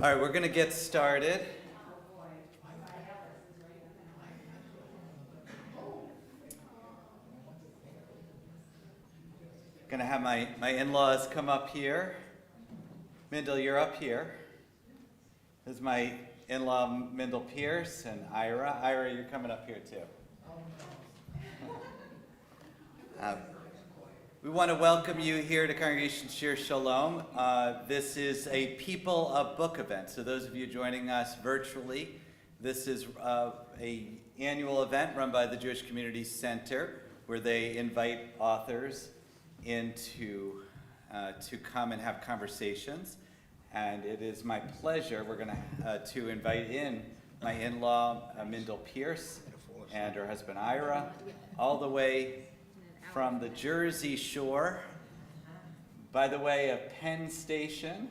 All right, we're going to get started. Going to have my in-laws come up here. Mindelle, you're up here. This is my in-law, Mindelle Pierce, and Ira. Ira, you're coming up here too. We want to welcome you here to Congregation Shir Shalom. This is a People of Book event. So those of you joining us virtually, this is an annual event run by the Jewish Community Center where they invite authors in to come and have conversations. And it is my pleasure, we're going to invite in my in-law, Mindelle Pierce, and her husband Ira, all the way from the Jersey Shore, by the way, of Penn Station.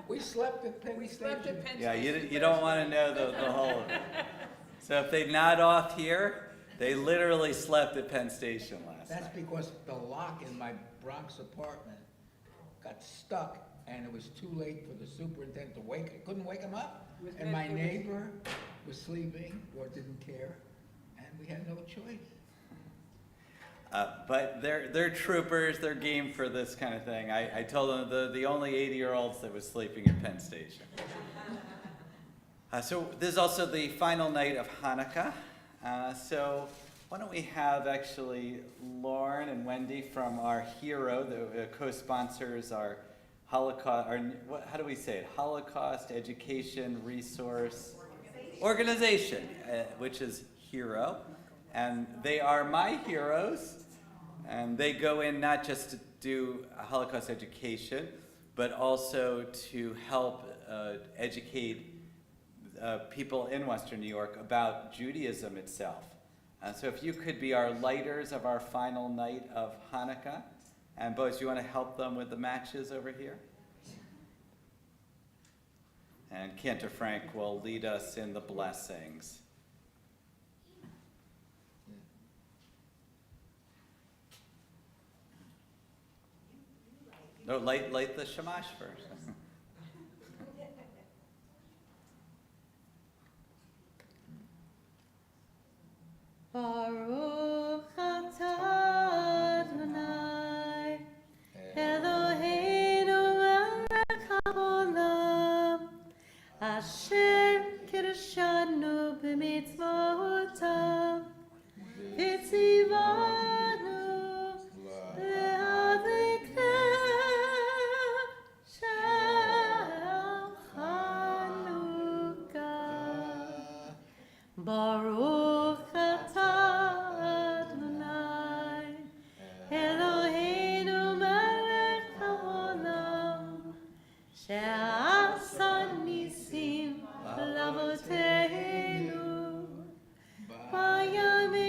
We slept at Penn Station. Yeah, you don't want to know the whole of it. So if they nod off here, they literally slept at Penn Station last night. That's because the lock in my Bronx apartment got stuck, and it was too late for the superintendent to couldn't wake him up. And my neighbor was sleeping or didn't care, and we had no choice. But they're troopers, they're game for this kind of thing. I told them the only 80-year-olds that was sleeping at Penn Station. So this is also the final night of Hanukkah. So why don't we have actually Lauren and Wendy from our HERO, the co-sponsors our Holocaust, how do we say it? Holocaust Education Resource Organization, which is HERO. And they are my heroes, and they go in not just to do Holocaust education, but also to help educate people in Western New York about Judaism itself. So if you could be our lighters of our final night of Hanukkah, and Boaz, you want to help them with the matches over here? And Cantor Frank will lead us in the blessings. No, light the shamash first. Baruch atah Adonai Eloheinu melech haolam Asher kirshanu b'mitzvotav v'tzivanu Baruch atah Adonai Eloheinu melech haolam she'asa nisim l'avoteinu bayamim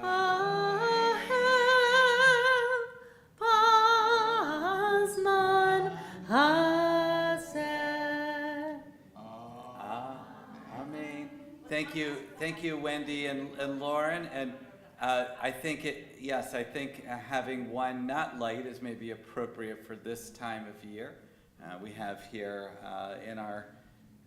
ahem b'zman hazeh. Thank you, Wendy and Lauren. And I think having one not light is maybe appropriate for this time of year. We have here in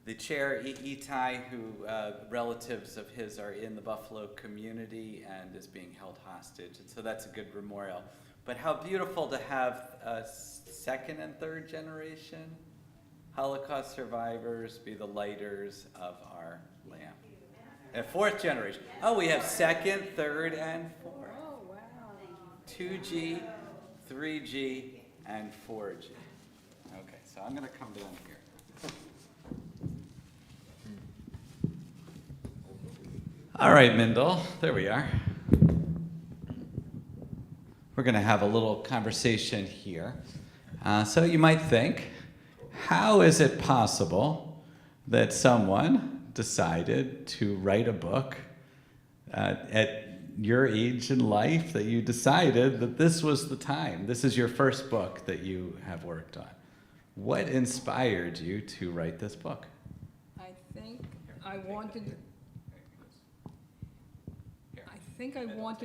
the chair Itai, who relatives of his are in the Buffalo community and is being held hostage, and so that's a good memorial. But how beautiful to have second and third generation Holocaust survivors be the lighters of our lamp. And fourth generation. Oh, we have second, third, and fourth. Oh, wow. 2G, 3G, and 4G. Okay, so I'm going to come down here. All right, Mindelle, there we are. We're going to have a little conversation here. So you might think, how is it possible that someone decided to write a book at your age in life, that you decided that this was the time? This is your first book that you have worked on. What inspired you to write this book? I think I wanted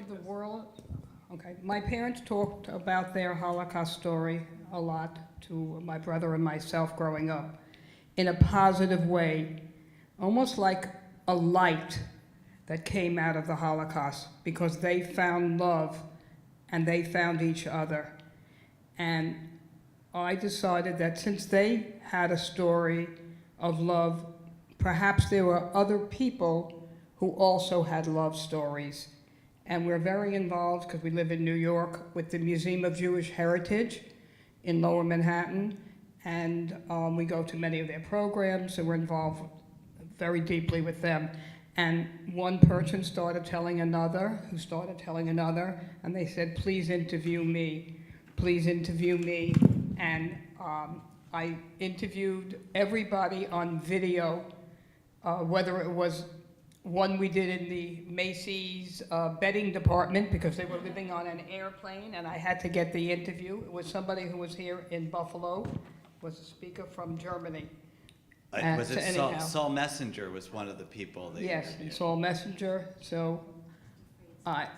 the world. Okay, my parents talked about their Holocaust story a lot to my brother and myself growing up in a positive way, almost like a light that came out of the Holocaust, because they found love and they found each other. And I decided that since they had a story of love, perhaps there were other people who also had love stories. And we're very involved, because we live in New York, with the Museum of Jewish Heritage in Lower Manhattan. And we go to many of their programs, and we're involved very deeply with them. And one person started telling another, who started telling another, and they said, please interview me. Please interview me. And I interviewed everybody on video, whether it was one we did in the Macy's bedding department, because they were living on an airplane and I had to get the interview. It was somebody who was here in Buffalo, was a speaker from Germany. Was it anyhow. Saul Messenger was one of the people that you Yes, and interviewed? Saul Messenger. So I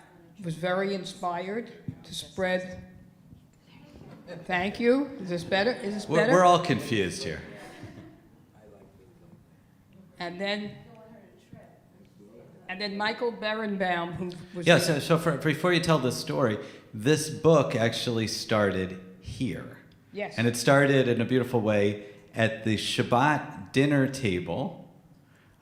was very inspired to spread. Thank you. Is this better? Is this better? We're all confused here. And then Michael Berenbaum, who was Yeah, before you tell the story, this book actually started here. yes, And it started in a beautiful way at the Shabbat dinner table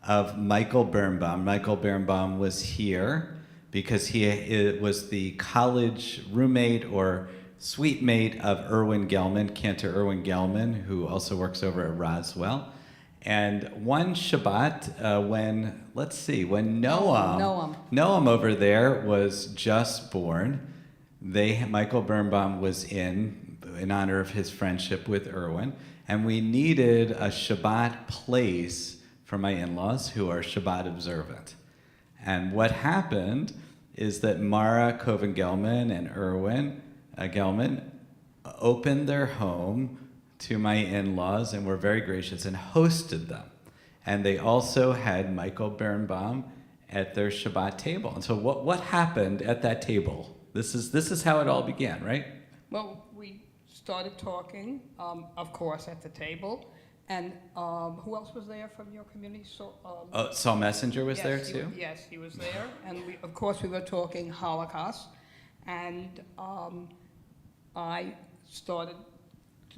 of Michael Birnbaum. Michael Birnbaum was here because he was the college roommate or suite mate of Erwin Gelman, Cantor Erwin Gelman, who also works over at Roswell. And one Shabbat, when Noam over there was just born, Michael Birnbaum was in honor of his friendship with Erwin, and we needed a Shabbat place for my in-laws who are Shabbat observant. And what happened is that Mara Coven-Gelman and Erwin Gelman opened their home to my in-laws and were very gracious and hosted them. And they also had Michael Birnbaum at their Shabbat table. And so what happened at that table? This is how it all began, right? well, we started talking, of course, at the table. And who else was there from your community? Saul Messenger was yes, there he too? Yes, he was there. And of course, we were talking Holocaust. And I started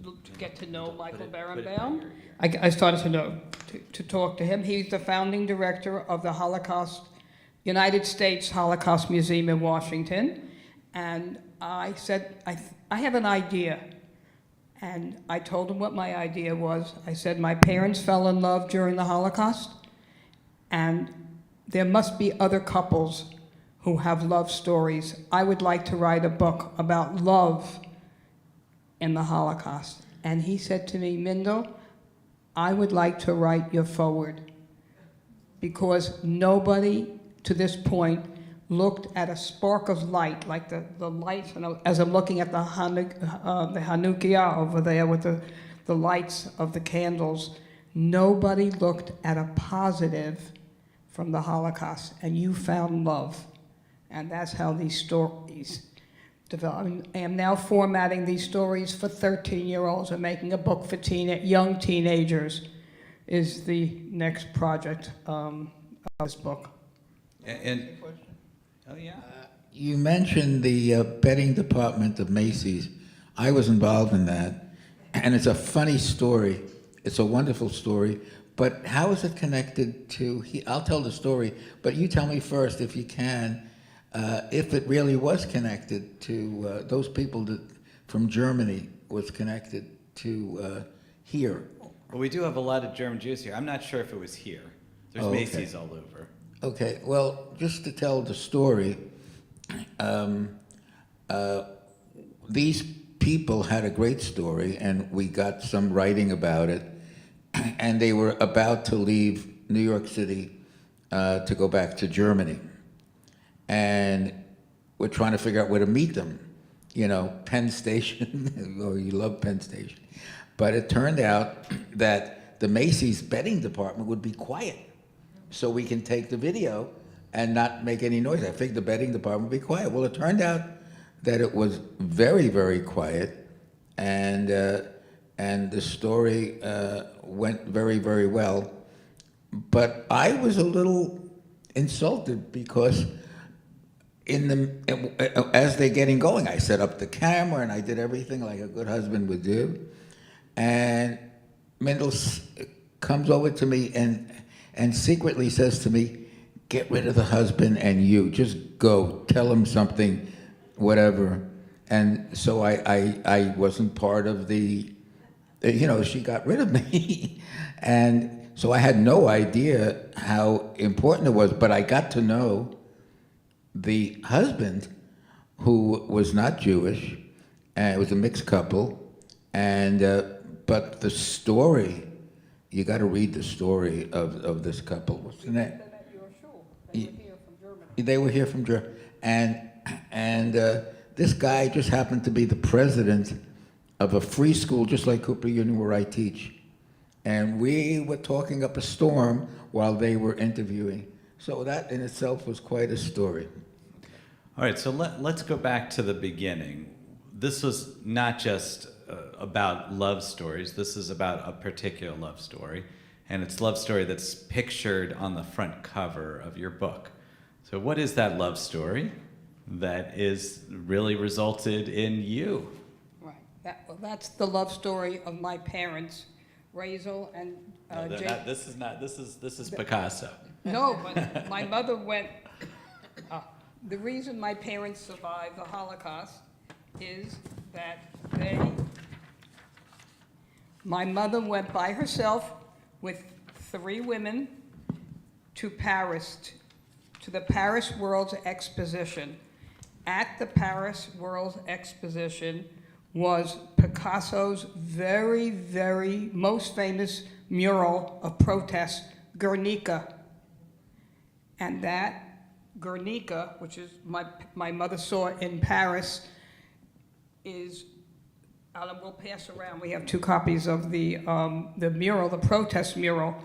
to get to know Michael Berenbaum. I started to talk to him. He's the founding director of the United States Holocaust Museum in Washington. And I said, I have an idea. And I told him what my idea was. I said, my parents fell in love during the Holocaust, and there must be other couples who have love stories. I would like to write a book about love in the Holocaust. And he said to me, Mindelle, I would like to write your foreword, because nobody to this point looked at a spark of light, like the lights, and as I'm looking at the Hanukkah over there with the lights of the candles, nobody looked at a positive from the Holocaust, and you found love. And that's how these stories develop. I am now formatting these stories for 13-year-olds and making a book for young teenagers is the next project of this book. Oh, yeah. You mentioned the bedding department of Macy's. I was involved in that, and it's a funny story. It's a wonderful story, but how is it connected to, I'll tell the story, but you tell me first, if you can, if it really was connected to those people from Germany, was connected to here. Well, we do have a lot of German Jews here. I'm not sure if it was here. There's Oh, okay. Macy's all over. Okay, well, just to tell the story, these people had a great story, and we got some writing about it, and they were about to leave New York City to go back to Germany. And we're trying to figure out where to meet them. You know, Penn Station, oh, you love Penn Station. But it turned out that the Macy's bedding department would be quiet, so we can take the video and not make any noise. I think the bedding department would be quiet. Well, it turned out that it was very, very quiet, and and the story went very, very well. But I was a little insulted because as they're getting going, I set up the camera and I did everything like a good husband would do. And Mindelle comes over to me and secretly says to me, "Get rid of the husband and you. Just go. Tell him something, whatever." And so I wasn't part of the, she got rid of me. And so I had no idea how important it was, but I got to know the husband, who was not Jewish, and it was a mixed couple, and but the story, you got to read the story of this couple. What's the name? They were here from Germany, and this guy just happened to be the president of a free school, just like Cooper Union, where I teach, and we were talking up a storm while they were interviewing. So that in itself was quite a story. All right, so let's go back to the beginning. This was not just about love stories. This is about a particular love story, and it's a love story that's pictured on the front cover of your book. So what is that love story that is really resulted in you? Right. That's the love story of my parents, Razel and No, Jake. This is Picasso. No, but my mother went. The reason my parents survived the Holocaust is that my mother went by herself with 3 women to Paris, to the Paris World's Exposition. At the Paris World's Exposition was Picasso's very, very most famous mural of protest, Guernica. And that Guernica, which is my mother saw in Paris, is, we'll pass around. We have 2 copies of the mural, the protest mural.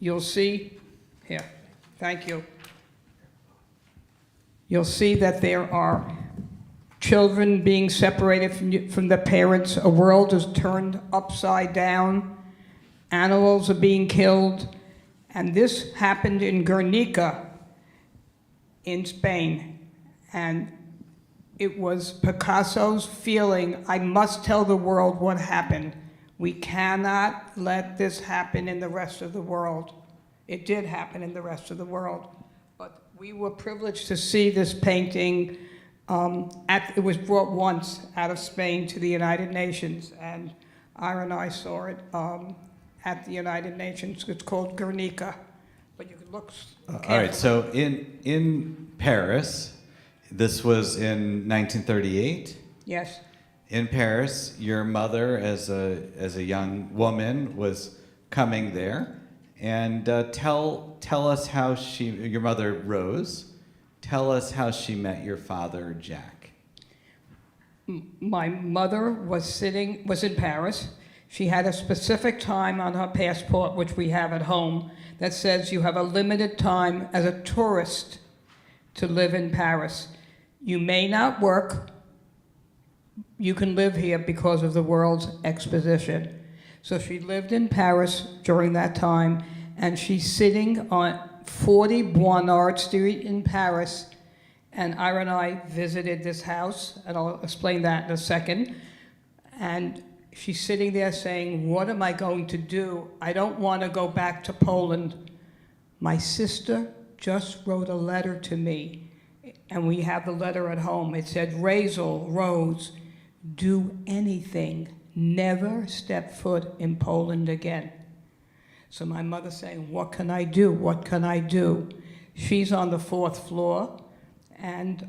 You'll see, here, thank you. You'll see that there are children being separated from their parents. A world is turned upside down. Animals are being killed. And this happened in Guernica, in Spain, and it was Picasso's feeling, I must tell the world what happened. We cannot let this happen in the rest of the world. It did happen in the rest of the world, but we were privileged to see this painting. It was brought once out of Spain to the United Nations, and Ira and I saw it at the United Nations. It's called Guernica, but you can look. All right, so in Paris, this was in 1938. Yes. In Paris, your mother, as a young woman, was coming there, and tell us how your mother Rose, tell us how she met your father Jack. My mother was in Paris. She had a specific time on her passport, which we have at home, that says you have a limited time as a tourist to live in Paris. You may not work. You can live here because of the World's Exposition. So she lived in Paris during that time, and she's sitting on 40 Boinard Street in Paris, and Ira and I visited this house, and I'll explain that in a second. And she's sitting there saying, what am I going to do? I don't want to go back to Poland. My sister just wrote a letter to me, and we have the letter at home. It said, Razel, Rose, do anything. Never step foot in Poland again. So my mother's saying, what can I do? What can I do? She's on the 4th floor, and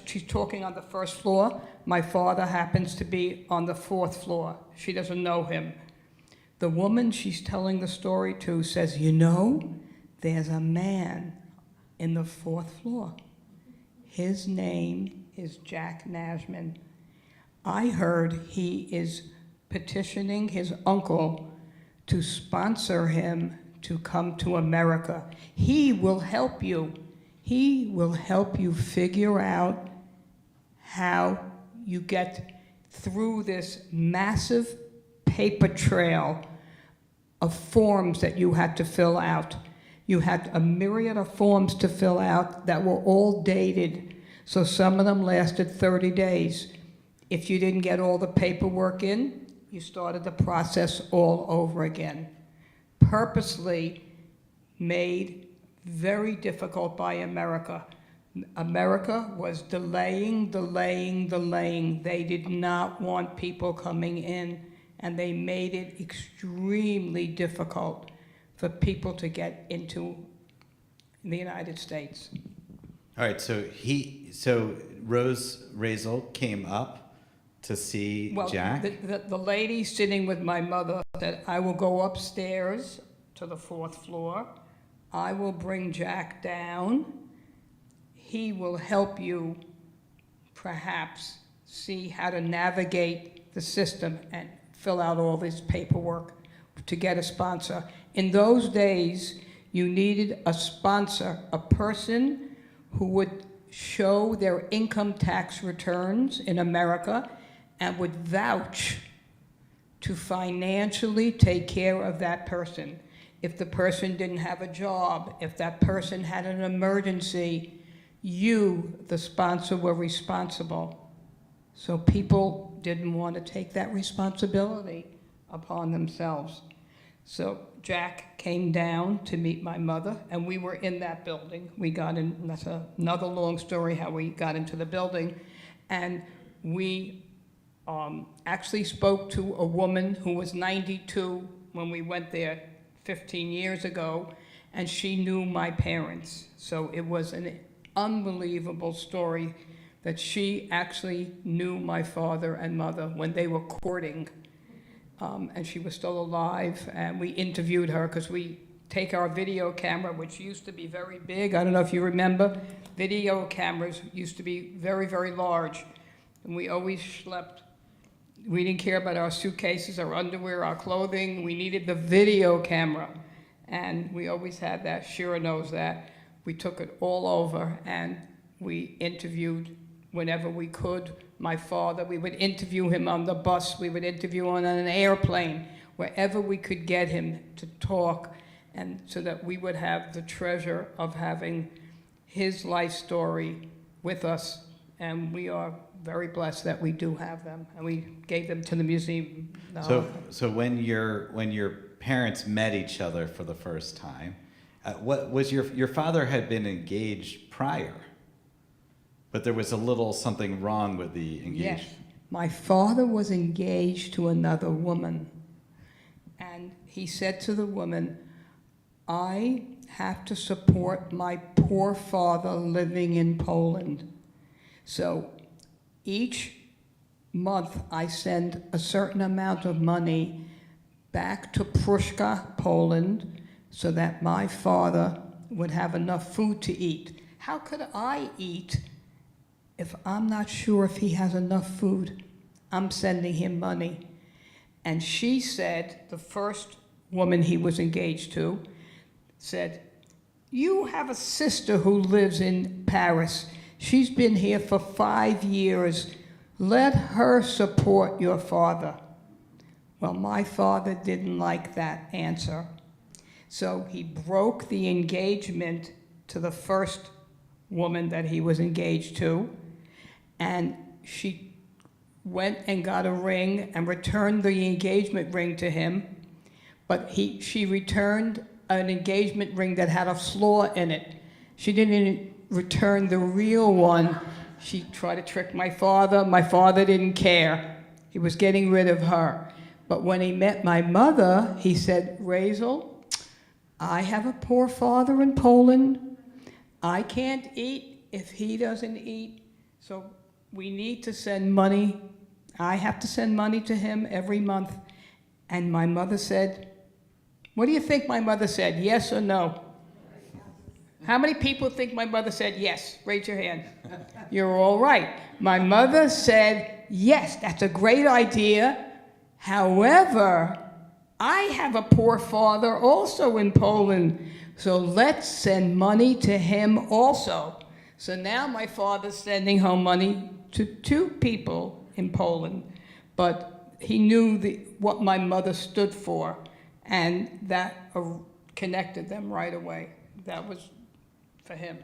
she's talking on the 1st floor. My father happens to be on the 4th floor. She doesn't know him. The woman she's telling the story to says, there's a man in the 4th floor. His name is Jack Nashman. I heard he is petitioning his uncle to sponsor him to come to America. He will help you. He will help you figure out how you get through this massive paper trail of forms that you had to fill out. You had a myriad of forms to fill out that were all dated, so some of them lasted 30 days. If you didn't get all the paperwork in, you started the process all over again. Purposely made very difficult by America. America was delaying. They did not want people coming in, and they made it extremely difficult for people to get into the United States. All right, so Rose Razel came up to see Jack? The lady sitting with my mother said, I will go upstairs to the 4th floor. I will bring Jack down. He will help you perhaps see how to navigate the system and fill out all this paperwork to get a sponsor. In those days, you needed a sponsor, a person who would show their income tax returns in America and would vouch to financially take care of that person. If the person didn't have a job, if that person had an emergency, you, the sponsor, were responsible. So people didn't want to take that responsibility upon themselves. So Jack came down to meet my mother, and we were in that building. We got in, that's another long story how we got into the building, and we actually spoke to a woman who was 92 when we went there 15 years ago, and she knew my parents. So it was an unbelievable story that she actually knew my father and mother when they were courting. And she was still alive, and we interviewed her because we take our video camera, which used to be very big. I don't know if you remember. Video cameras used to be very, very large, and we always schlepped. We didn't care about our suitcases, our underwear, our clothing. We needed the video camera, and we always had that. Shira knows that. We took it all over, and we interviewed whenever we could. My father, we would interview him on the bus, we would interview him on an airplane, wherever we could get him to talk, and so that we would have the treasure of having his life story with us. And we are very blessed that we do have them, and we gave them to the museum. So when your parents met each other for the first time, what was your father had been engaged prior? But there was a little something wrong with the engagement. Yes, my father was engaged to another woman, and he said to the woman, I have to support my poor father living in Poland. So each month I send a certain amount of money back to Pruszka, Poland, so that my father would have enough food to eat. How could I eat if I'm not sure if he has enough food? I'm sending him money. And she said, the first woman he was engaged to, said, you have a sister who lives in Paris. She's been here for 5 years. Let her support your father. Well, my father didn't like that answer. So he broke the engagement to the first woman that he was engaged to, and she went and got a ring and returned the engagement ring to him, but she returned an engagement ring that had a flaw in it. She didn't return the real one. She tried to trick my father. My father didn't care. He was getting rid of her. But when he met my mother, he said, Razel, I have a poor father in Poland. I can't eat if he doesn't eat. So we need to send money. I have to send money to him every month. And my mother said, what do you think my mother said, yes or no? How many people think my mother said yes? Raise your hand. You're all right. My mother said, yes, that's a great idea. However, I have a poor father also in Poland, so let's send money to him also. So now my father's sending home money to 2 people in Poland, but he knew what my mother stood for, and that connected them right away. That was for him.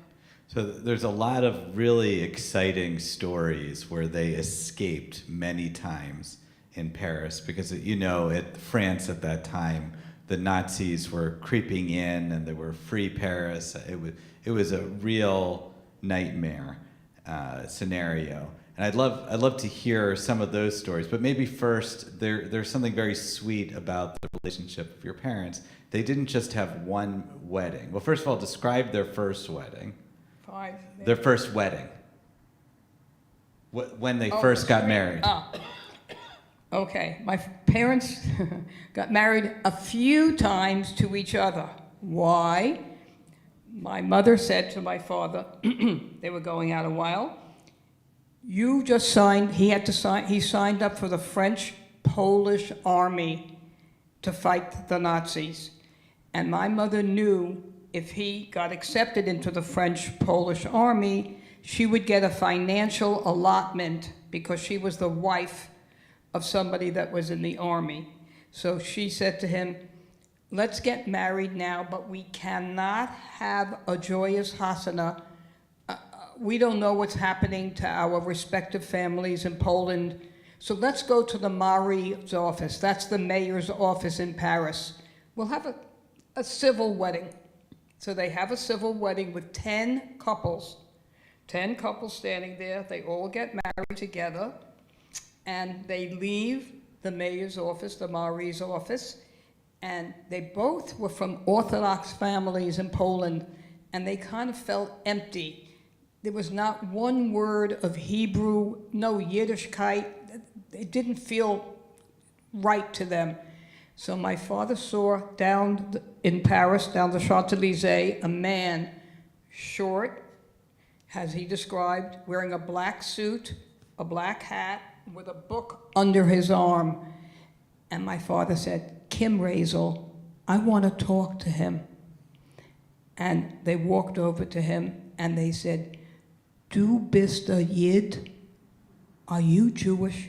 So there's a lot of really exciting stories where they escaped many times in Paris because, you know, at France at that time, the Nazis were creeping in and there were free Paris. It was a real nightmare scenario. And I'd love to hear some of those stories, but maybe first, there's something very sweet about the relationship of your parents. They didn't just have one wedding. Well, first of all, describe their first wedding. Their first wedding. When they first got married. Okay, my parents got married a few times to each other. Why? My mother said to my father, they were going out a while, you just signed, he signed up for the French-Polish army to fight the Nazis. And my mother knew if he got accepted into the French-Polish army, she would get a financial allotment because she was the wife of somebody that was in the army. So she said to him, let's get married now, but we cannot have a joyous Hasana. We don't know what's happening to our respective families in Poland. So let's go to the mayor's office. That's the mayor's office in Paris. We'll have a civil wedding. So they have a civil wedding with 10 couples. 10 couples standing there. They all get married together. And they leave the mayor's office, the mayor's office. And they both were from Orthodox families in Poland. And they kind of felt empty. There was not one word of Hebrew, no Yiddishkeit. It didn't feel right to them. So my father saw down in Paris, down the Champs-Élysées, a man, short, as he described, wearing a black suit, a black hat, with a book under his arm. And my father said, Kim Razel, I want to talk to him. And they walked over to him and they said, Du bist a Yid? Are you Jewish?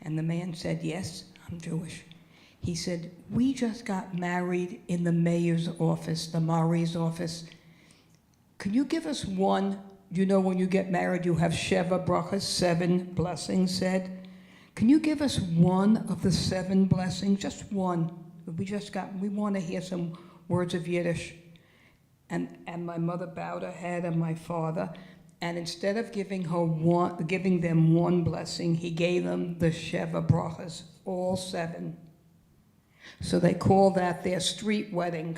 And the man said, yes, I'm Jewish. He said, we just got married in the mayor's office, the mayor's office. Can you give us one? You know, when you get married, you have Sheva brachas, 7 blessings said. Can you give us one of the 7 blessings? Just one. We want to hear some words of Yiddish. And my mother bowed her head, and my father. And instead of giving them one blessing, he gave them the Sheva brachas, all 7. So they call that their street wedding.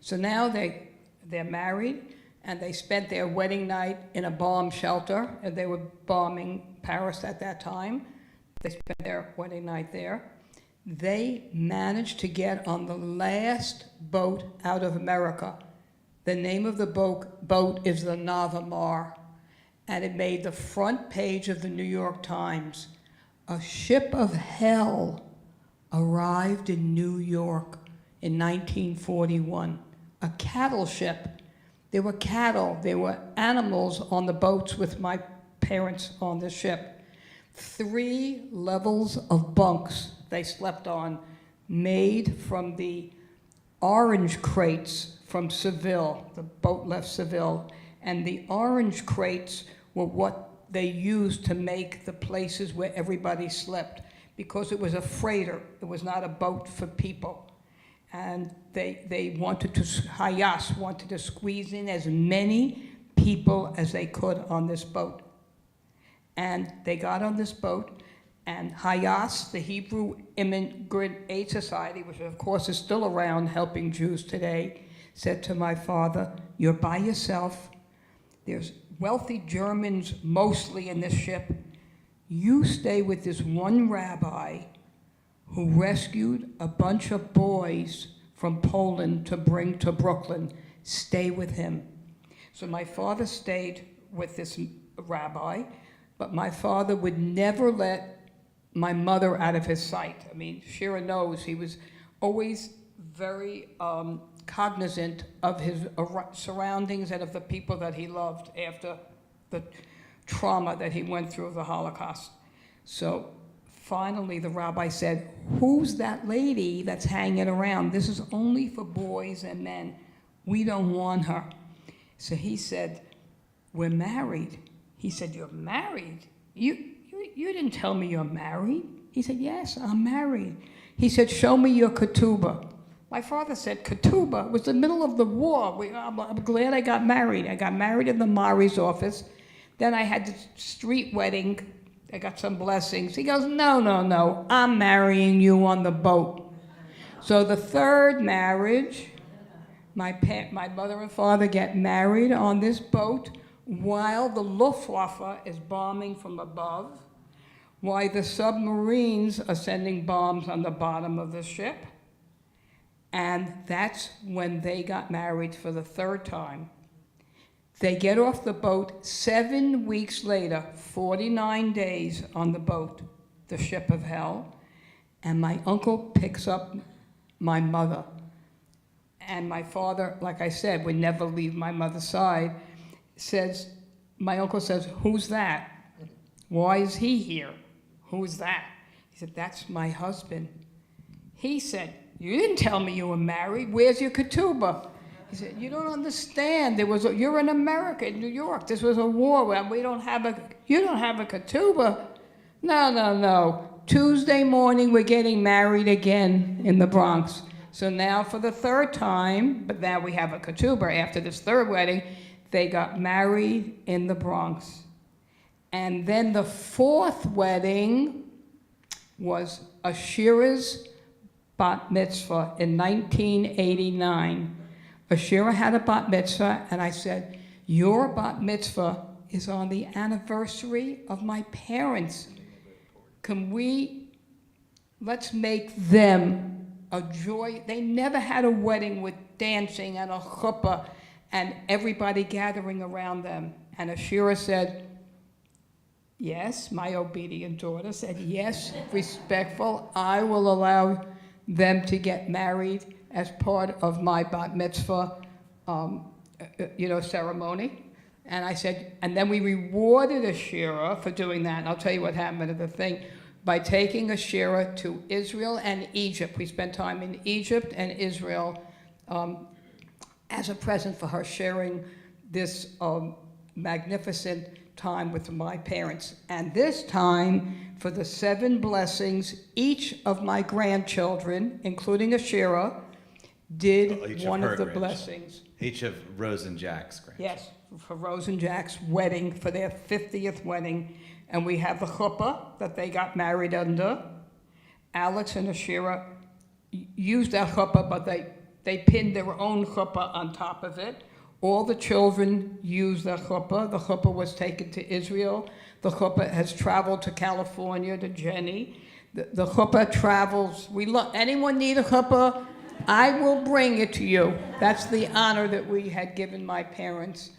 So now they're married, and they spent their wedding night in a bomb shelter, and they were bombing Paris at that time. They spent their wedding night there. They managed to get on the last boat out of America. The name of the boat is the Navamar, and it made the front page of the New York Times. A ship of hell arrived in New York in 1941, a cattle ship. There were cattle, there were animals on the boats with my parents on the ship. 3 levels of bunks they slept on, made from the orange crates from Seville. The boat left Seville, and the orange crates were what they used to make the places where everybody slept, because it was a freighter. It was not a boat for people. And they wanted to, Hayas wanted to squeeze in as many people as they could on this boat. And they got on this boat, and Hayas, the Hebrew Immigrant Aid Society, which of course is still around helping Jews today, said to my father, you're by yourself. There's wealthy Germans mostly in this ship. You stay with this one rabbi who rescued a bunch of boys from Poland to bring to Brooklyn. Stay with him. So my father stayed with this rabbi, but my father would never let my mother out of his sight. I mean, Shira knows he was always very cognizant of his surroundings and of the people that he loved after the trauma that he went through of the Holocaust. So finally the rabbi said, "Who's that lady that's hanging around? This is only for boys and men. We don't want her." So he said, "We're married." He said, "You're married? You didn't tell me you're married." He said, "Yes, I'm married." He said, "Show me your ketubah." My father said, "Ketubah?" It was the middle of the war. I'm glad I got married. I got married in the Mari's office. Then I had the street wedding. I got some blessings. He goes, "No, no, no. I'm marrying you on the boat." So the third marriage, my mother and father get married on this boat while the Luftwaffe is bombing from above, while the submarines are sending bombs on the bottom of the ship. And that's when they got married for the third time. They get off the boat 7 weeks later, 49 days on the boat, the ship of hell, and my uncle picks up my mother. And my father, like I said, would never leave my mother's side, my uncle says, "Who's that? Why is he here? Who's that?" He said, "That's my husband." He said, "You didn't tell me you were married. Where's your ketubah?" He said, "You don't understand. You're in America, in New York. This was a war. You don't have a ketubah." No, no, no. Tuesday morning, we're getting married again in the Bronx. So now for the third time, but now we have a ketubah after this third wedding, they got married in the Bronx. And then the fourth wedding was Ashira's bat mitzvah in 1989. Ashira had a bat mitzvah, and I said, "Your bat mitzvah is on the anniversary of my parents. Let's make them a joy." They never had a wedding with dancing and a chuppah and everybody gathering around them. And Ashira said, "Yes," my obedient daughter said, "Yes, respectful, I will allow them to get married as part of my bat mitzvah, ceremony." And I said, and then we rewarded Ashira for doing that. And I'll tell you what happened at the thing. By taking Ashira to Israel and Egypt. We spent time in Egypt and Israel as a present for her, sharing this magnificent time with my parents. And this time, for the 7 blessings, each of my grandchildren, including Ashira, did one of the blessings. Each of Rose and Jack's grandchildren. Yes, for Rose and Jack's wedding, for their 50th wedding. And we have the chuppah that they got married under. Alex and Ashira used that chuppah, but they pinned their own chuppah on top of it. All the children used the chuppah. The chuppah was taken to Israel. The chuppah has traveled to California, to Jenny. The chuppah travels. Anyone need a chuppah? I will bring it to you. That's the honor that we had given my parents.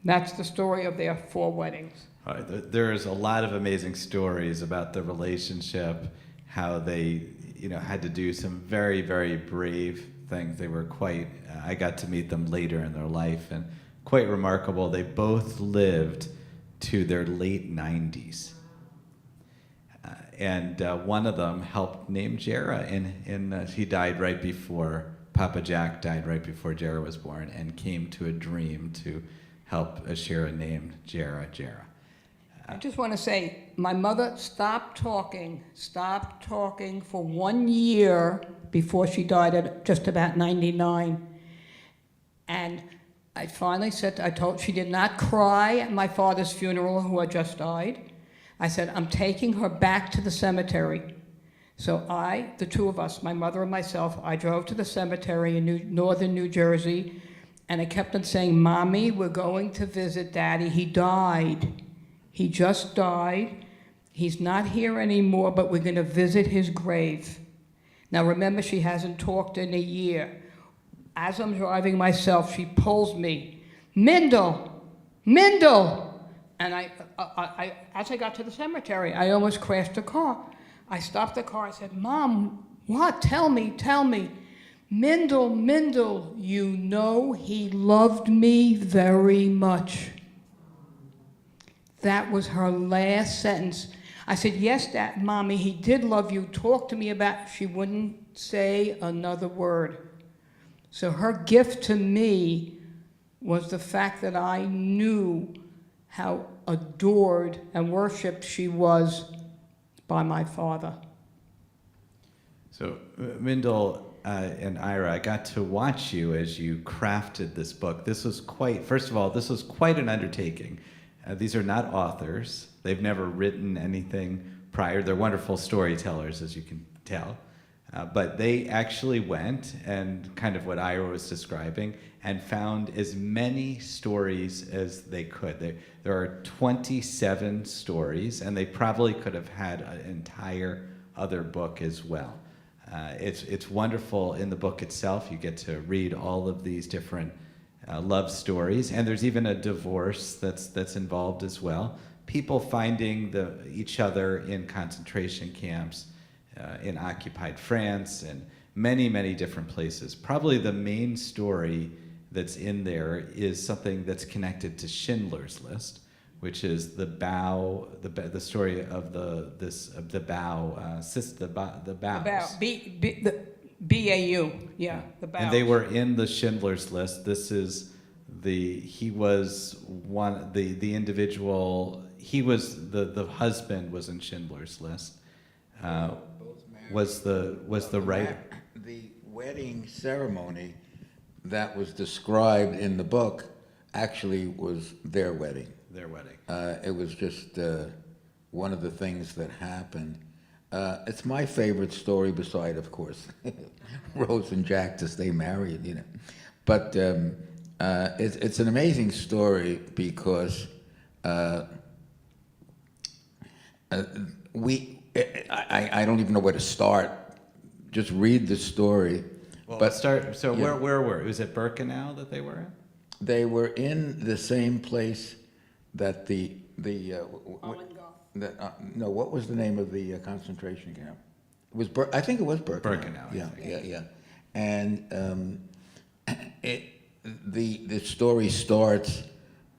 That's the story of their 4 weddings. All right, there's a lot of amazing stories about the relationship, how they, had to do some very, very brave things. They were I got to meet them later in their life, and quite remarkable. They both lived to their late 90s. And one of them helped name Jera, and he died right before, Papa Jack died right before Jera was born, and came to a dream to help Ashira name Jera. I just want to say, my mother stopped talking for 1 year before she died at just about 99. And I finally she did not cry at my father's funeral, who had just died. I said, "I'm taking her back to the cemetery." So the 2 of us, my mother and myself, I drove to the cemetery in northern New Jersey, and I kept on saying, "Mommy, we're going to visit Daddy. He died. He just died. He's not here anymore, but we're going to visit his grave." Now remember, she hasn't talked in a year. As I'm driving myself, she pulls me, Mindelle! And as I got to the cemetery, I almost crashed the car. I stopped the car, I said, "Mom, what? Tell me. Mindelle, he loved me very much." That was her last sentence. I said, yes, Dad, Mommy, he did love you. Talk to me about, she wouldn't say another word. So her gift to me was the fact that I knew how adored and worshipped she was by my father. So, Mindelle and Ira, I got to watch you as you crafted this book. This was first of all, this was quite an undertaking. These are not authors. They've never written anything prior. They're wonderful storytellers, as you can tell. But they actually went, and kind of what Ira was describing, and found as many stories as they could. There are 27 stories, and they probably could have had an entire other book as well. It's wonderful in the book itself. You get to read all of these different love stories, and there's even a divorce that's involved as well. People finding each other in concentration camps, in occupied France, and many, many different places. Probably the main story that's in there is something that's connected to Schindler's List, which is the story of the Bows. B-A-U, yeah, the Bows. And they were in the Schindler's List. This is he was the individual, the husband was in Schindler's List. Was the right? The wedding ceremony that was described in the book actually was their wedding. Their wedding. It was just one of the things that happened. It's my favorite story, beside, of course, Rose and Jack to stay married, you know. But it's an amazing story because I don't even know where to start. Just read the story. Well, but let's start. So yeah. where were? Was it Birkenau that they were in? They were in the same place that no, what was the name of the concentration camp? It was I think it was Birkenau. Birkenau. Yeah. And the story starts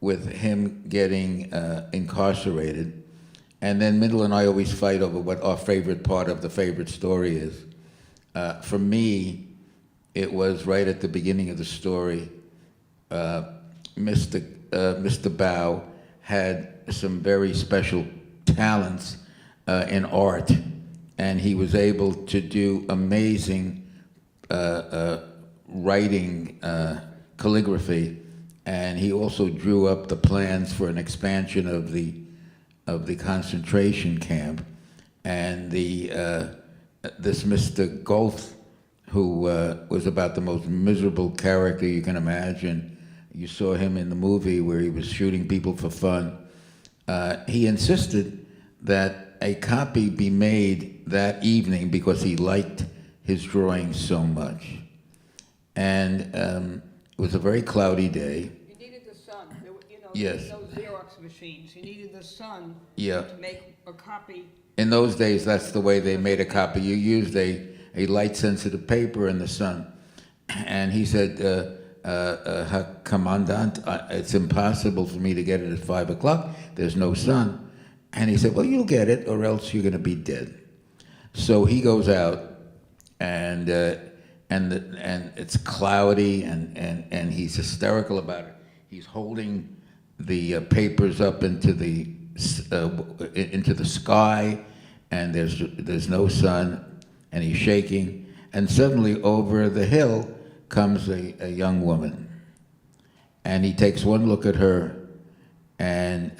with him getting incarcerated, and then Mindelle and I always fight over what our favorite part of the favorite story is. For me, it was right at the beginning of the story. Mr. Bao had some very special talents in art, and he was able to do amazing writing, calligraphy, and he also drew up the plans for an expansion of the concentration camp. And this Mr. Golth, who was about the most miserable character you can imagine. You saw him in the movie where he was shooting people for fun. He insisted that a copy be made that evening because he liked his drawing so much. And it was a very cloudy day. You needed the sun. Yes. No Xerox machines. You needed the sun Yeah. to make a copy. In those days, that's the way they made a copy. You used a light-sensitive paper in the sun. And he said, Herr Commandant, it's impossible for me to get it at 5 o'clock. There's no sun. And he said, well, you'll get it, or else you're going to be dead. So he goes out, and it's cloudy, and he's hysterical about it. He's holding the papers up into the sky, and there's no sun, and he's shaking. And suddenly, over the hill comes a young woman, and he takes one look at her, and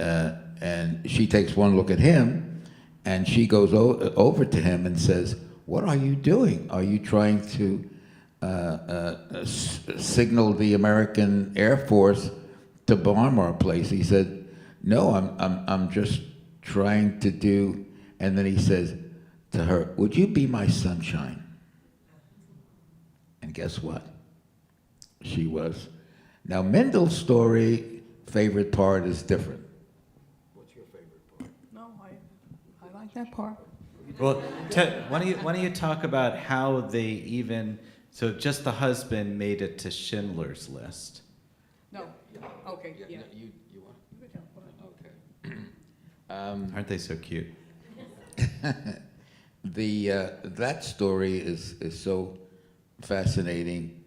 she takes one look at him, and she goes over to him and says, "What are you doing? Are you trying to signal the American Air Force to bomb our place?" He said, "No, I'm just trying to do." And then he says to her, "Would you be my sunshine?" And guess what? She was. Now, Mendel's story, favorite part is different. What's your favorite part? No, I like that part. Well, why don't you talk about how they even, so just the husband made it to Schindler's List. No. Okay, yeah. You want? Okay. Aren't they so cute? That story is so fascinating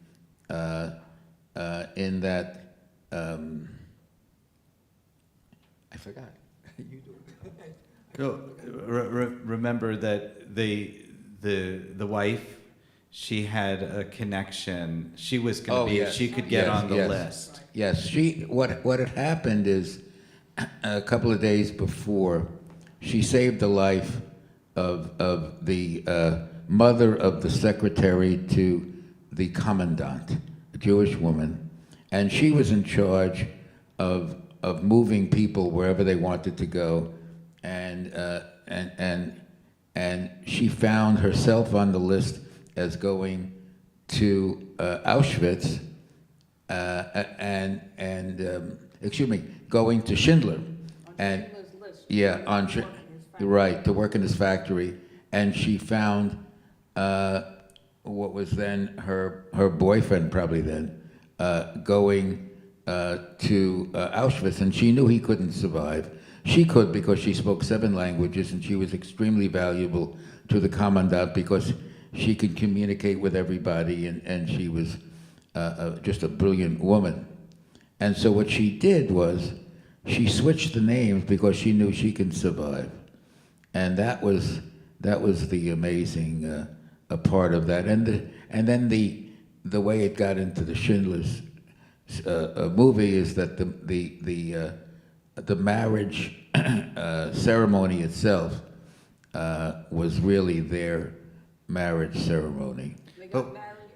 in that I forgot. You do it. No, remember that the wife, she had a connection. She was going to Oh, be, yes. she could get Yes, on the yes. list. Yes, what had happened is a couple of days before, she saved the life of the mother of the secretary to the commandant, a Jewish woman, and she was in charge of moving people wherever they wanted to go, and she found herself on the list as going to Auschwitz, excuse me, going to Schindler, and yeah, right, to work in his factory, and she found what was then her boyfriend, probably then, going to Auschwitz, and she knew he couldn't survive. She could because she spoke 7 languages, and she was extremely valuable to the commandant because she could communicate with everybody, and she was just a brilliant woman. And so what she did was she switched the names because she knew she could survive, and that was the amazing a part of that. And then the way it got into the Schindler's movie is that the marriage ceremony itself was really their marriage ceremony. They got married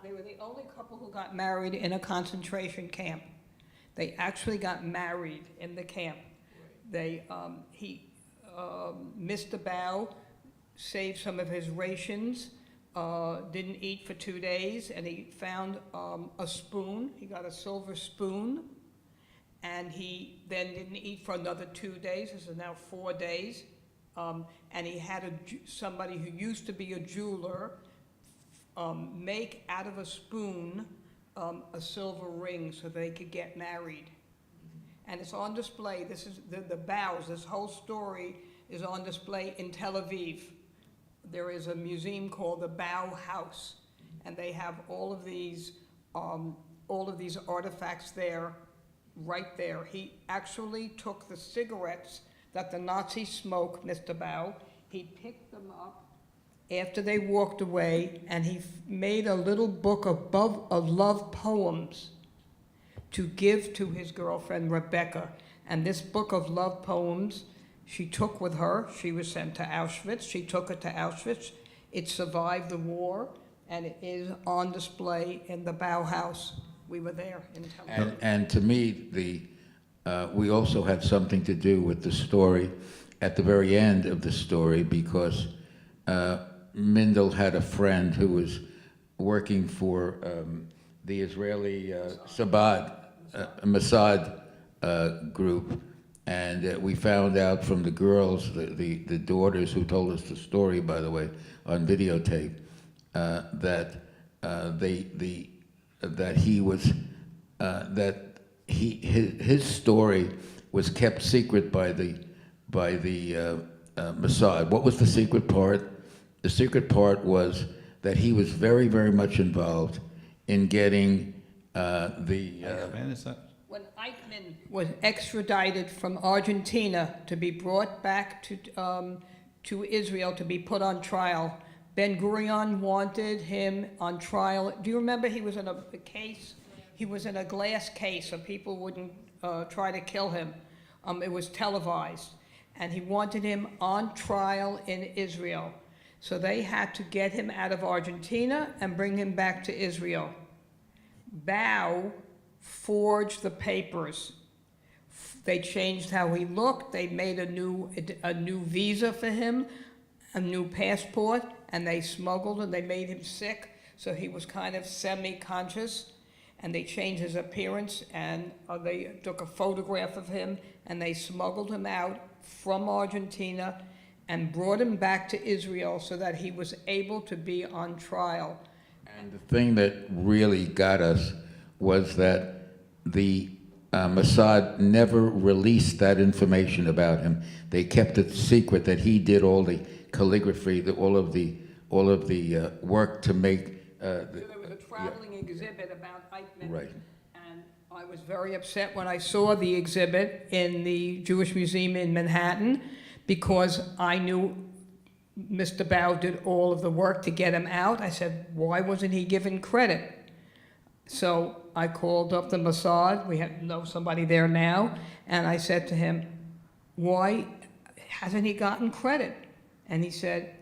they were the only couple who got married in a concentration camp. They actually got married in the camp. Mr. Bao saved some of his rations, didn't eat for 2 days, and he found a spoon. He got a silver spoon, and he then didn't eat for another 2 days. This is now 4 days. And he had somebody who used to be a jeweler make out of a spoon a silver ring so they could get married. And it's on display. This is the Baus. This whole story is on display in Tel Aviv. There is a museum called the Bau House, and they have all of these artifacts there, right there. He actually took the cigarettes that the Nazis smoked, Mr. Bau. He picked them up after they walked away, and he made a little book of love poems to give to his girlfriend, Rebecca. And this book of love poems, she took with her. She was sent to Auschwitz. She took it to Auschwitz. It survived the war, and it is on display in the Bauhaus. We were there in Tel Aviv. And to me, we also had something to do with the story at the very end of the story, because Mindelle had a friend who was working for the Israeli Mossad group, and we found out from the girls, the daughters who told us the story, by the way, on videotape, that his story was kept secret by the Mossad. What was the secret part? The secret part was that he was very, very much involved in getting When Eichmann was extradited from Argentina to be brought back to Israel to be put on trial, Ben-Gurion wanted him on trial. Do you remember he was in a case? He was in a glass case so people wouldn't try to kill him. It was televised. And he wanted him on trial in Israel. So they had to get him out of Argentina and bring him back to Israel. Bao forged the papers. They changed how he looked. They made a new visa for him, a new passport, and they smuggled and they made him sick, so he was kind of semi-conscious. And they changed his appearance, and they took a photograph of him, and they smuggled him out from Argentina and brought him back to Israel so that he was able to be on trial. And the thing that really got us was that the Mossad never released that information about him. They kept it secret that he did all the calligraphy, all of the work to make. So there was a traveling exhibit about Eichmann. Right. And I was very upset when I saw the exhibit in the Jewish Museum in Manhattan because I knew Mr. Bao did all of the work to get him out. I said, why wasn't he given credit? So I called up the Mossad, we know somebody there now, and I said to him, why hasn't he gotten credit? And he said,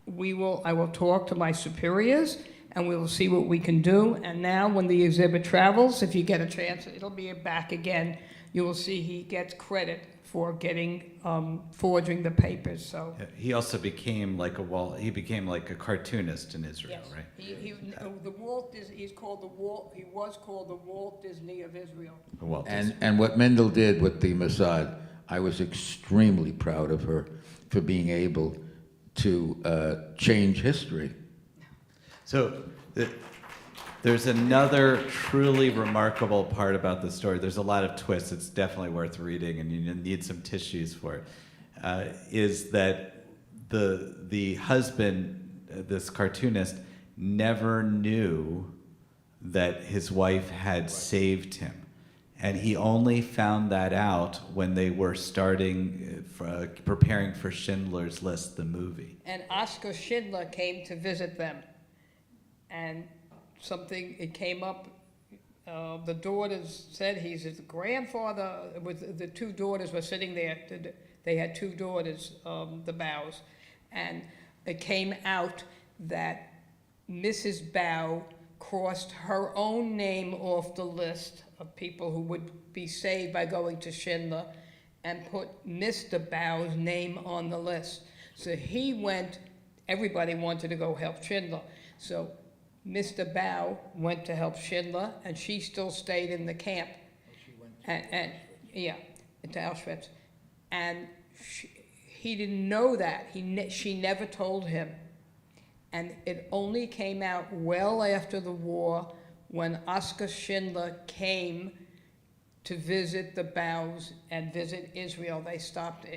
I will talk to my superiors and we will see what we can do. And now when the exhibit travels, if you get a chance, it'll be back again. You will see he gets credit for forging the papers, so. He also became like he became like a cartoonist in Israel, Yes. right? He was called the Walt Disney of Israel. Walt Disney. And what Mindelle did with the Mossad, I was extremely proud of her for being able to change history. So there's another truly remarkable part about the story. There's a lot of twists. It's definitely worth reading, and you need some tissues for it. Is that the husband, this cartoonist, never knew that his wife had saved him. And he only found that out when they were preparing for Schindler's List, the movie. And Oskar Schindler came to visit them. And it came up, the daughters said he's his grandfather, the two daughters were sitting there. They had two daughters, the Baos. And it came out that Mrs. Bao crossed her own name off the list of people who would be saved by going to Schindler and put Mr. Bao's name on the list. So he went, everybody wanted to go help Schindler. So Mr. Bao went to help Schindler, and she still stayed in the camp. And to Auschwitz. And he didn't know that. She never told him. And it only came out well after the war when Oskar Schindler came to visit the Baos and visit Israel.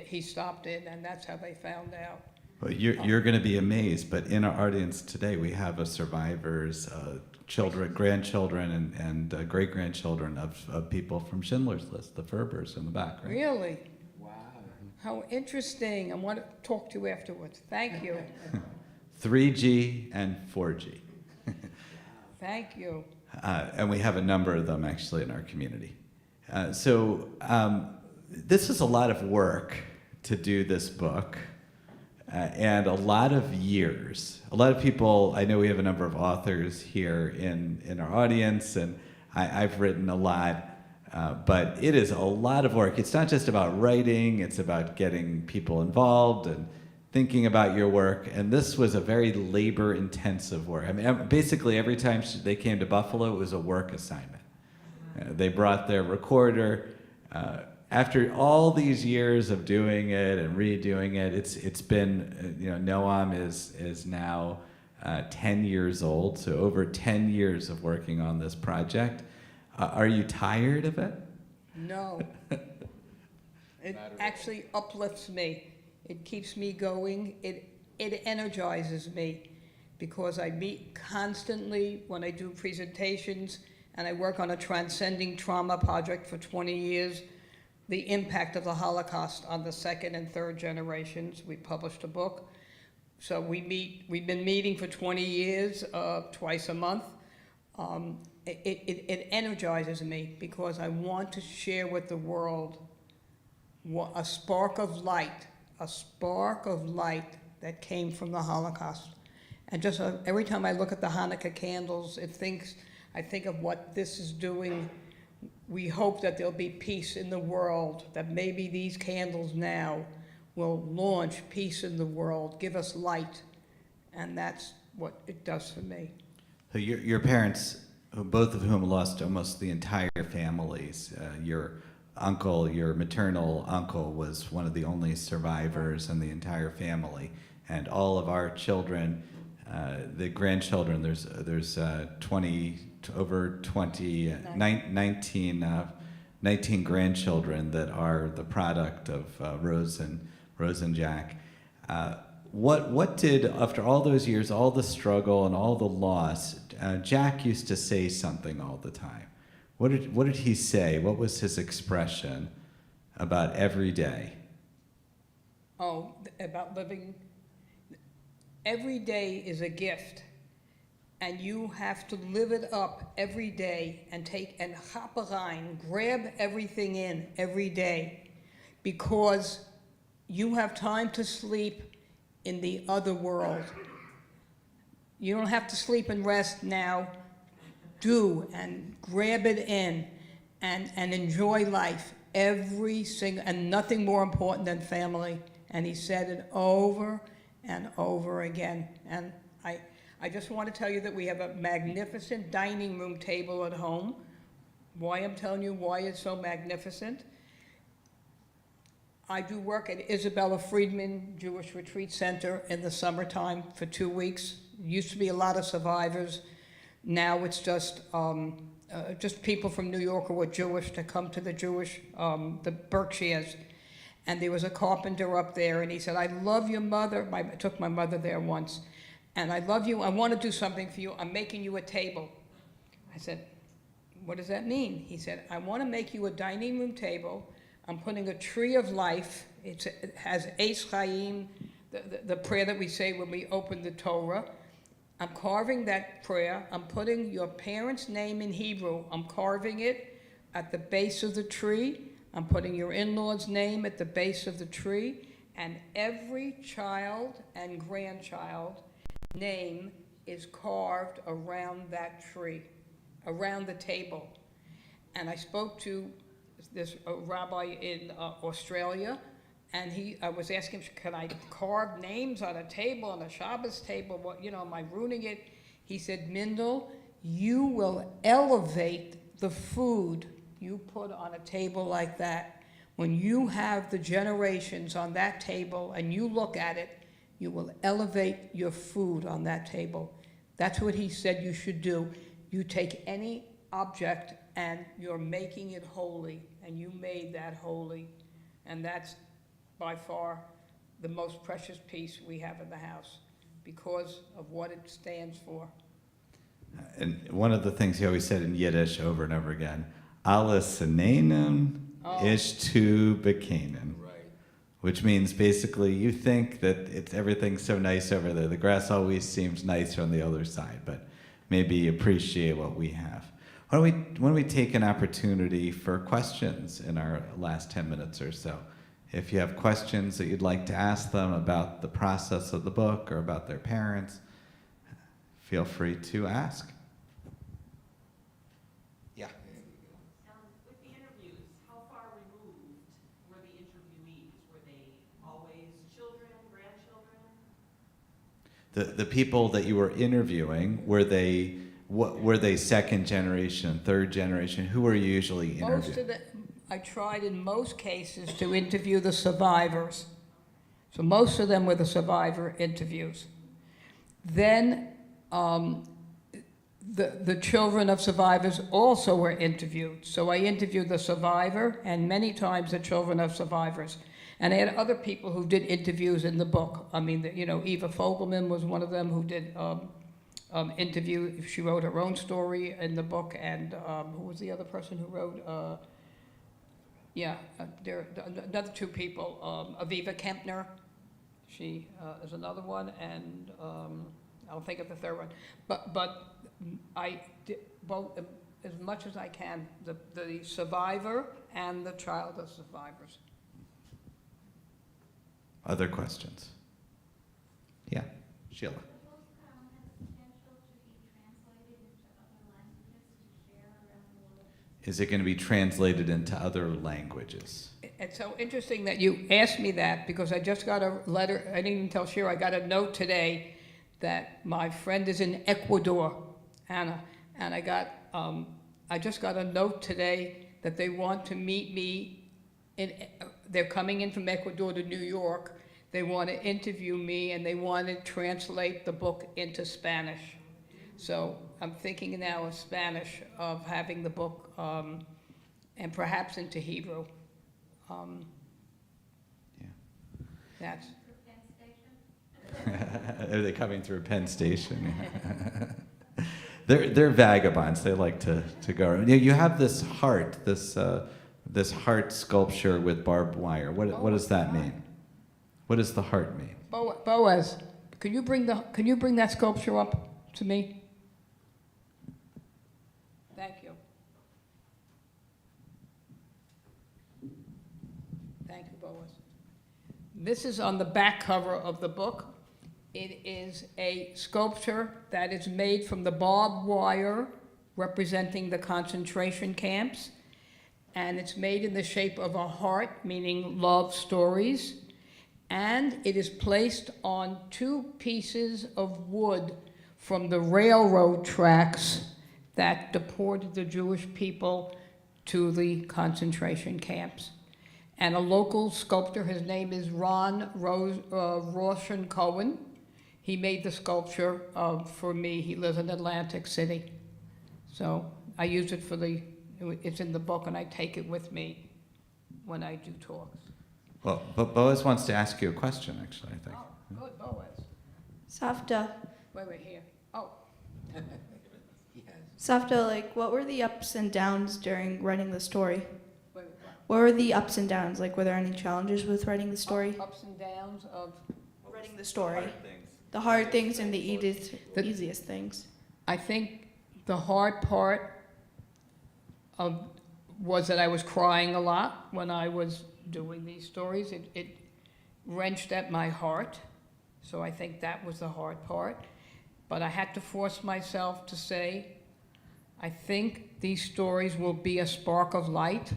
He stopped in, and that's how they found out. Well, you're going to be amazed, but in our audience today, we have a survivors, children, grandchildren, and great-grandchildren of people from Schindler's List, the Ferbers in the back, right? Really? Wow. How interesting. I want to talk to you afterwards. Thank you. 3G and 4G. Thank you. And we have a number of them actually in our community. This is a lot of work to do this book and a lot of years. A lot of people, I know we have a number of authors here in our audience, and I've written a lot, but it is a lot of work. It's not just about writing, it's about getting people involved and thinking about your work, and this was a very labor-intensive work. I mean, basically every time they came to Buffalo, it was a work assignment. They brought their recorder. After all these years of doing it and redoing it, it's been, Noam is now 10 years old, so over 10 years of working on this project. Are you tired of it? No. It actually uplifts me. It keeps me going. It energizes me because I meet constantly when I do presentations, and I work on a transcending trauma project for 20 years, the impact of the Holocaust on the second and third generations. We published a book. So we've been meeting for 20 years, twice a month. It energizes me because I want to share with the world a spark of light that came from the Holocaust. And just every time I look at the Hanukkah candles, I think of what this is doing. We hope that there'll be peace in the world, that maybe these candles now will launch peace in the world, give us light, and that's what it does for me. So your parents, both of whom lost almost the entire families, your uncle, your maternal uncle, was one of the only survivors in the entire family, and all of our children, the grandchildren, there's 19 19 grandchildren that are the product of Rose and Jack. What did, after all those years, all the struggle and all the loss, Jack used to say something all the time. What did he say? What was his expression about every day? Oh, about living. Every day is a gift, and you have to live it up every day and hop a line, grab everything in every day, because you have time to sleep in the other world. You don't have to sleep and rest now. Do and grab it in and enjoy life every single, and nothing more important than family. And he said it over and over again. And I just want to tell you that we have a magnificent dining room table at home. Why I'm telling you why it's so magnificent. I do work at Isabella Friedman Jewish Retreat Center in the summertime for 2 weeks. Used to be a lot of survivors. Now it's just people from New York who are Jewish to come to the the Berkshires. And there was a carpenter up there, and he said, "I love your mother." I took my mother there once. "And I love you. I want to do something for you. I'm making you a table." I said, "What does that mean?" He said, "I want to make you a dining room table. I'm putting a tree of life. It has Eis Chaim, the prayer that we say when we open the Torah. I'm carving that prayer. I'm putting your parents' name in Hebrew. I'm carving it at the base of the tree. I'm putting your in-laws' name at the base of the tree. And every child and grandchild name is carved around that tree, around the table." And I spoke to this rabbi in Australia, and I was asking him, "Can I carve names on a table, on a Shabbos table? What, am I ruining it?" He said, "Mindelle, you will elevate the food you put on a table like that. When you have the generations on that table and you look at it, you will elevate your food on that table." That's what he said you should do. You take any object and you're making it holy, and you made that holy. And that's by far the most precious piece we have in the house because of what it stands for. And one of the things he always said in Yiddish over and over again, "Alles Senenim Ish Tu Bekanen," which means basically you think that everything's so nice over there. The grass always seems nicer on the other side, but maybe appreciate what we have. Why don't we take an opportunity for questions in our last 10 minutes or so? If you have questions that you'd like to ask them about the process of the book or about their parents, feel free to ask. Yeah. With the interviews, how far removed were the interviewees? Were they always children, grandchildren? The people that you were interviewing, were they second generation, third generation? Who were you usually interviewing? I tried in most cases to interview the survivors. So most of them were the survivor interviews. Then the children of survivors also were interviewed. So I interviewed the survivor and many times the children of survivors. And I had other people who did interviews in the book. I mean, Eva Fogelman was one of them who did interview. She wrote her own story in the book. And who was the other person who wrote? There are another two people. Aviva Kempner, she is another one, and I'll think of the third one. But I did both as much as I can, the survivor and the child of survivors. Other questions? Yeah, Sheila. Is it going to be translated into other languages? It's so interesting that you asked me that, because I just got a letter. I didn't even tell Shira. I got a note today that my friend is in Ecuador, Anna, and I just got a note today that they want to meet me. They're coming in from Ecuador to New York. They want to interview me, and they want to translate the book into Spanish. So I'm thinking now of Spanish, of having the book and perhaps into Hebrew. Um, Yeah. That's, Are they coming through Penn Station? They're vagabonds. They like to go around. You have this heart, this heart sculpture with barbed wire. What does that mean? What does the heart mean? Boaz, can you bring that sculpture up to me? Thank you. Thank you, Boaz. This is on the back cover of the book. It is a sculpture that is made from the barbed wire representing the concentration camps, and it's made in the shape of a heart, meaning love stories, and it is placed on 2 pieces of wood from the railroad tracks that deported the Jewish people to the concentration camps. And a local sculptor, his name is Ron Roshan Cohen. He made the sculpture for me. He lives in Atlantic City. So I use it it's in the book, and I take it with me when I do talks. Well, but Boaz wants to ask you a question, actually, I think. Oh, good, Boaz. Safta. Wait, here. Oh, Safta, like, what were the ups and downs during writing the story? wait. What were the ups and downs? Like, were there any challenges with writing the story? Ups and downs of, Writing the story. Things. The hard things and the easiest things. I think the hard part was that I was crying a lot when I was doing these stories. It wrenched at my heart, so I think that was the hard part. But I had to force myself to say, I think these stories will be a spark of light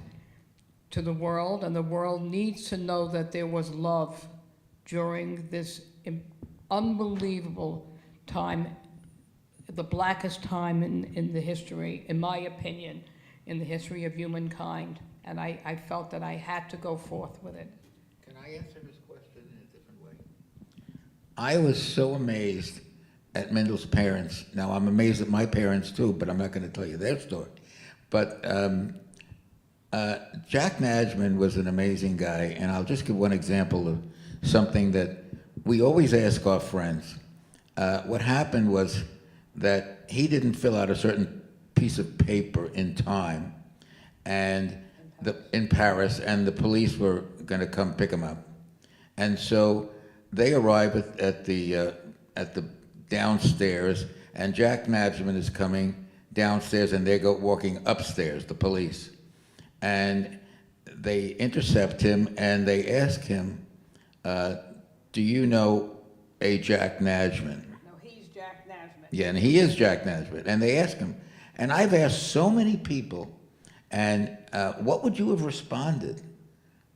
to the world, and the world needs to know that there was love during this unbelievable time, the blackest time in the history, in my opinion, in the history of humankind. And I felt that I had to go forth with it. Can I answer this question in a different way? I was so amazed at Mendel's parents. Now, I'm amazed at my parents too, but I'm not going to tell you their story. But Jack Najman was an amazing guy, and I'll just give one example of something that we always ask our friends. What happened was that he didn't fill out a certain piece of paper in time, and in Paris, and the police were going to come pick him up. And so they arrive at the downstairs, and Jack Najman is coming downstairs, and they go walking upstairs, the police. And they intercept him, and they ask him, do you know a Jack Najman? No, he's Jack Najman. Yeah, and he is Jack Najman. And they ask him, and I've asked so many people, and what would you have responded?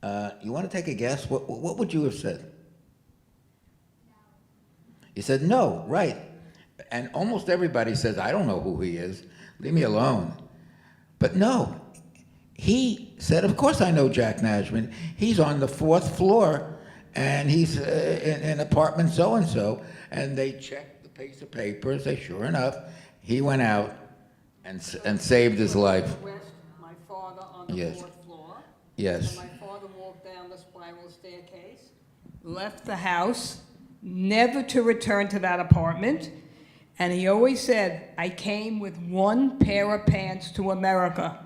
You want to take a guess? What would you have said? He said, no, right. And almost everybody says, I don't know who he is. Leave me alone. But no, he said, of course I know Jack Najman. He's on the 4th floor, and he's in apartment so-and-so. And they checked the piece of paper. Say, sure enough, he went out and saved his life. My father on the Yes. 4th floor. Yes. And my father walked down the spiral staircase, left the house, never to return to that apartment. And he always said, I came with 1 pair of pants to America,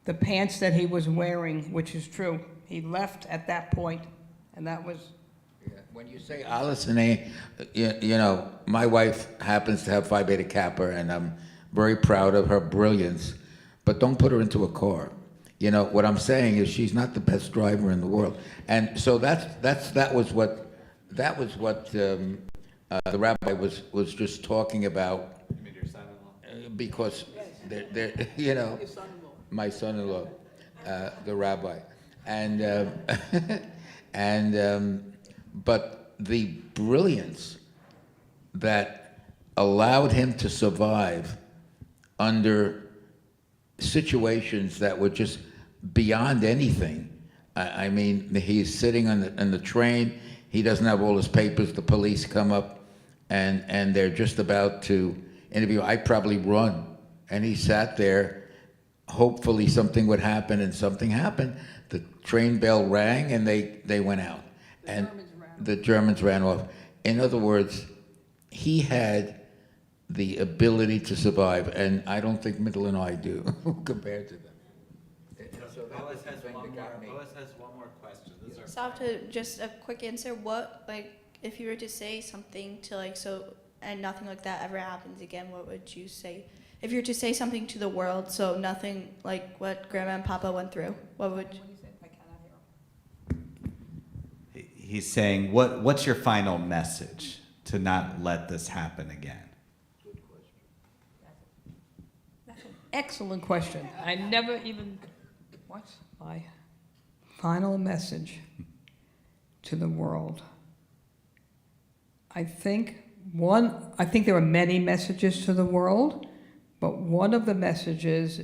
the pants that he was wearing, which is true. He left at that point, and that was... Yeah. When you say Allison, you know, my wife happens to have Phi Beta Kappa, and I'm very proud of her brilliance, but don't put her into a car. You know, what I'm saying is she's not the best driver in the world. And so that was what the rabbi was just talking about. You mean your son-in-law? Because they're you know, my son-in-law, the rabbi, and but the brilliance that allowed him to survive under situations that were just beyond anything. I mean, he's sitting on the train. He doesn't have all his papers. The police come up, and they're just about to interview. I'd probably run. And he sat there hopefully something would happen, and something happened. The train bell rang, and they went out. And the Germans ran off. In other words, he had the ability to survive, and I don't think Mindelle and I do compared to them. So that was Boaz the has thing one that got me. more, Boaz has one more question. These are So to just a quick answer, what, like, if you were to say something to, like, so, and nothing like that ever happens again, what would you say? If you were to say something to the world, so nothing like what Grandma and Papa went through, what would, He's saying, what's your final message to not let this happen again? Excellent question. I never even, what's my final message to the world? I think there are many messages to the world, but one of the messages,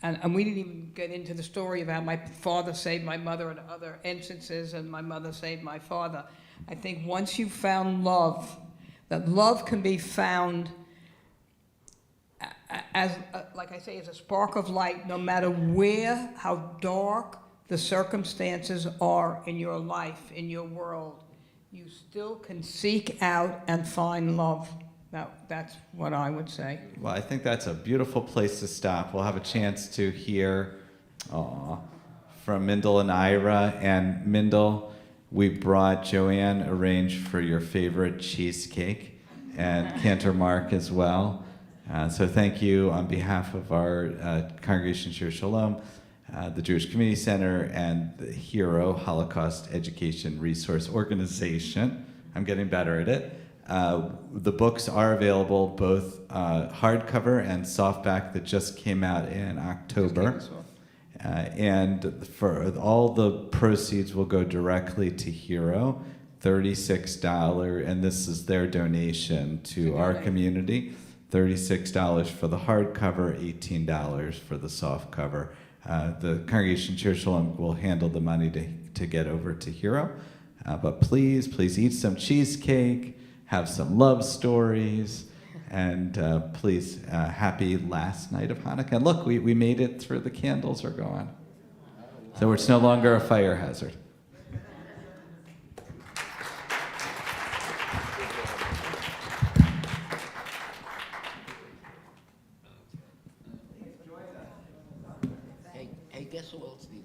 and we didn't even get into the story of how my father saved my mother and other instances, and my mother saved my father. I think once you've found love, that love can be found as, like I say, as a spark of light, no matter where, how dark the circumstances are in your life, in your world, you still can seek out and find love. That's what I would say. Well, I think that's a beautiful place to stop. We'll have a chance to hear from Mindelle and Ira. And Mindelle, we brought Joanne arranged for your favorite cheesecake, and Cantor Mark as well. So thank you on behalf of our Congregation Shir Shalom, the Jewish Community Center, and the HERO, Holocaust Education Resource Organization. I'm getting better at it. The books are available, both hardcover and softback, that just came out in October. And for all the proceeds will go directly to HERO, $36, and this is their donation to our community. $36 for the hardcover, $18 for the softcover. The Congregation Shir Shalom will handle the money to get over to HERO. But please eat some cheesecake, have some love stories, and please, happy last night of Hanukkah. And look, we made it through. The candles are gone. So it's no longer a fire hazard. Hey, guess who else needs